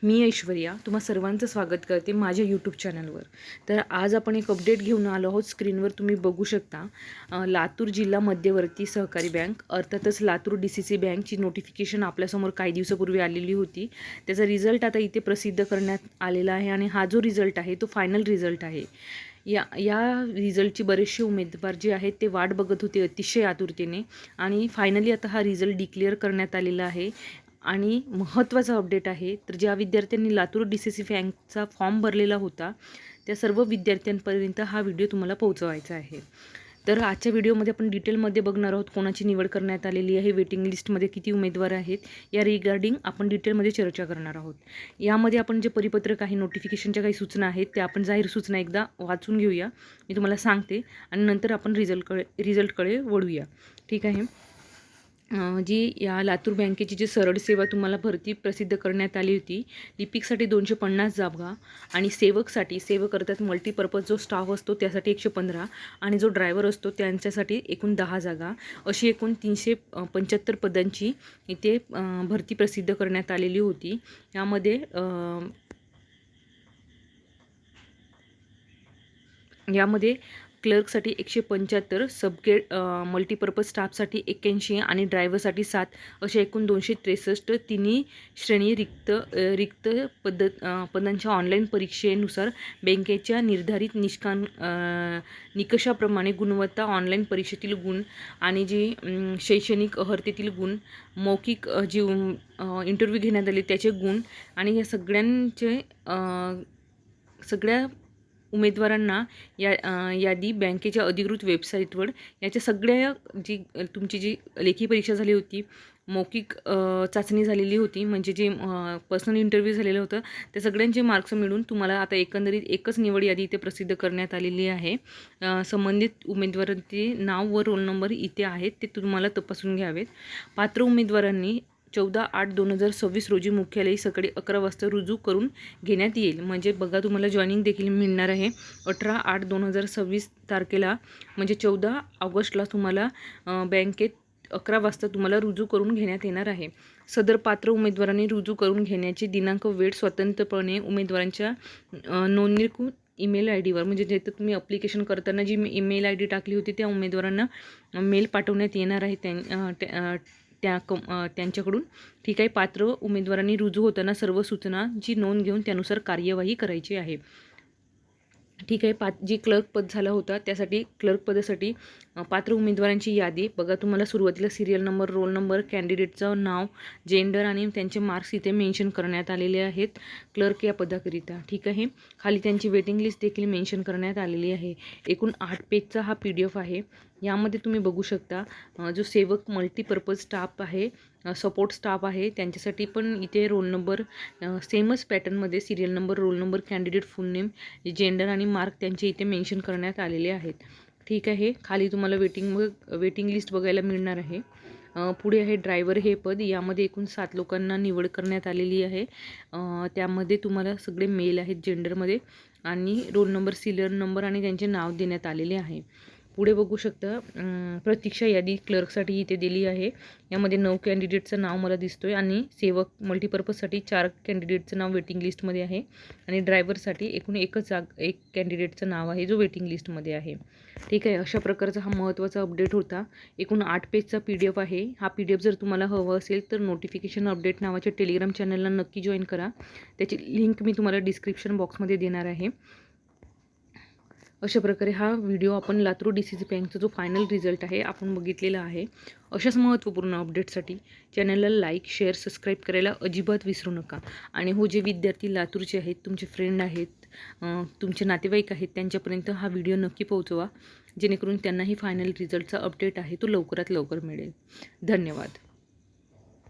मी ऐश्वर्या तुम्हा सर्वांचं स्वागत करते माझ्या यूट्यूब चॅनलवर। तर आज आपण एक अपडेट घेऊन आलो आहोत। स्क्रीनवर तुम्ही बघू शकता लातूर जिल्हा मध्यवर्ती सहकारी बँक अर्थातच लातूर DCC बँकची नोटिफिकेशन आपल्यासमोर काही दिवसापूर्वी आलेली होती। त्याचा रिझल्ट आता इथे प्रसिद्ध करण्यात आलेला आहे आणि हा जो रिझल्ट आहे तो फायनल रिझल्ट आहे। या रिझल्टची बरेचसे उमेदवार जे आहेत ते वाट बघत होते अतिशय आतुरतेने आणि फायनली आता हा रिझल्ट डिक्लेअर करण्यात आलेला आहे। आणि महत्त्वाचा अपडेट आहे तर ज्या विद्यार्थ्यांनी लातूर DCC बँकचा फॉर्म भरलेला होता त्या सर्व विद्यार्थ्यांपर्यंत हा व्हिडिओ तुम्हाला पोहोचवायचा आहे। तर आजच्या व्हिडिओमध्ये आपण डिटेलमध्ये बघणार आहोत कोणाची निवड करण्यात आलेली आहे, वेटिंग लिस्टमध्ये किती उमेदवार आहेत, या रिगार्डिंग आपण डिटेलमध्ये चर्चा करणार आहोत। यामध्ये आपण जे परिपत्रक आहे, नोटिफिकेशनच्या काही सूचना आहेत त्या आपण जाहीर सूचना एकदा वाचून घेऊया, मी तुम्हाला सांगते आणि नंतर आपण रिझल्टकडे वळूया। ठीक आहे। जी या लातूर बँकेची जी सरळ सेवा तुम्हाला भरती प्रसिद्ध करण्यात आली होती, लिपिकसाठी 250 जागा आणि सेवक अर्थात मल्टीपर्पज जो स्टाफ असतो त्यासाठी 115 आणि जो ड्रायव्हर असतो त्यांच्यासाठी एकूण 10 जागा, अशी एकूण 375 पदांची इथे भरती प्रसिद्ध करण्यात आलेली होती। यामध्ये क्लर्कसाठी 175, सबग्रेड मल्टीपर्पज स्टाफसाठी 81 आणि ड्रायव्हरसाठी 7 अशा एकूण 263 तिन्ही श्रेणी रिक्त पदांच्या ऑनलाईन परीक्षेनुसार बँकेच्या निर्धारित निकषाप्रमाणे गुणवत्ता, ऑनलाईन परीक्षेतील गुण आणि जी शैक्षणिक अर्हतेतील गुण, मौखिक जी इंटरव्ह्यू घेण्यात आले त्याचे गुण आणि या सगळ्या उमेदवारांना यादी बँकेच्या अधिकृत वेबसाईटवर याच्या सगळ्या तुमची जी लेखी परीक्षा झाली होती, मौखिक चाचणी झालेली होती, म्हणजे जे पर्सनल इंटरव्ह्यू झालेलं होतं त्या सगळ्यांचे मार्क्स मिळून तुम्हाला आता एकंदरीत एकच निवड यादी इथे प्रसिद्ध करण्यात आलेली आहे। संबंधित उमेदवारांचे नाव व रोल नंबर इथे आहेत, ते तुम्हाला तपासून घ्यावेत। पात्र उमेदवारांनी 14/8/2026 रोजी मुख्यालयी सकाळी 11 वाजता रुजू करून घेण्यात येईल। म्हणजे बघा, तुम्हाला जॉईनिंग देखील मिळणार आहे 18/8/2026 तारखेला, म्हणजे 14 ऑगस्टला तुम्हाला बँकेत 11 वाजता तुम्हाला रुजू करून घेण्यात येणार आहे। सदर पात्र उमेदवारांनी रुजू करून घेण्याची दिनांक वेळ स्वतंत्रपणे उमेदवारांच्या नोंदणीकृत ईमेल आयडीवर, म्हणजे जिथे तुम्ही अप्लिकेशन करताना जी ईमेल आयडी टाकली होती त्या उमेदवारांना मेल पाठवण्यात येणार आहे त्यांच्याकडून। ठीक आहे। पात्र उमेदवारांनी रुजू होताना सर्व सूचनांची नोंद घेऊन त्यानुसार कार्यवाही करायची आहे। ठीक आहे। जी क्लर्क पद झाला होता त्यासाठी क्लर्क पदासाठी पात्र उमेदवारांची यादी बघा, तुम्हाला सुरुवातीला सिरियल नंबर, रोल नंबर, कॅन्डिडेटचं नाव, जेंडर आणि त्यांचे मार्क्स इथे मेन्शन करण्यात आलेले आहेत क्लर्क या पदाकरिता। ठीक आहे। खाली त्यांची वेटिंग लिस्ट देखील मेन्शन करण्यात आलेली आहे। एकूण 8 पेजचा हा PDF आहे। यामध्ये तुम्ही बघू शकता जो सेवक मल्टीपर्पज स्टाफ आहे, सपोर्ट स्टाफ आहे, त्यांच्यासाठी पण इथे रोल नंबर सेमच पॅटर्नमध्ये serial number, roll number, candidate फुल नेम, जेंडर आणि मार्क त्यांचे इथे मेन्शन करण्यात आलेले आहेत। ठीक आहे। खाली तुम्हाला वेटिंग लिस्ट बघायला मिळणार आहे। पुढे आहे ड्रायव्हर हे पद, यामध्ये एकूण 7 लोकांना निवड करण्यात आलेली आहे। त्यामध्ये तुम्हाला सगळे मेल आहेत जेंडरमध्ये आणि रोल नंबर, सिरियल नंबर आणि त्यांचे नाव देण्यात आलेले आहे। पुढे बघू शकता प्रतीक्षा यादी क्लर्कसाठी इथे दिली आहे। यामध्ये 9 कॅन्डिडेटचं नाव मला दिसतोय आणि सेवक मल्टीपर्पजसाठी 4 कॅन्डिडेटचं नाव वेटिंग लिस्टमध्ये आहे आणि ड्रायव्हरसाठी एकूण एक कॅन्डिडेटचं नाव आहे जो वेटिंग लिस्टमध्ये आहे। ठीक आहे। अशा प्रकारचा हा महत्त्वाचा अपडेट होता। एकूण 8 पेजचा PDF आहे। हा PDF जर तुम्हाला हवं असेल तर नोटिफिकेशन अपडेट नावाच्या टेलिग्राम चॅनलला नक्की जॉईन करा, त्याची लिंक मी तुम्हाला डिस्क्रिप्शन बॉक्समध्ये देणार आहे। अशा प्रकारे हा व्हिडिओ आपण लातूर DCC बँकचा जो फायनल रिझल्ट आहे आपण बघितलेला आहे। अशाच महत्त्वपूर्ण अपडेटसाठी चॅनलला लाईक, शेअर, सबस्क्राईब करायला अजिबात विसरू नका। आणि जे विद्यार्थी लातूरचे आहेत, तुमचे फ्रेंड आहेत, तुमचे नातेवाईक आहेत, त्यांच्यापर्यंत हा व्हिडिओ नक्की पोहोचवा, जेणेकरून त्यांनाही फायनल रिझल्टचा अपडेट आहे तो लवकरात लवकर मिळेल। धन्यवाद।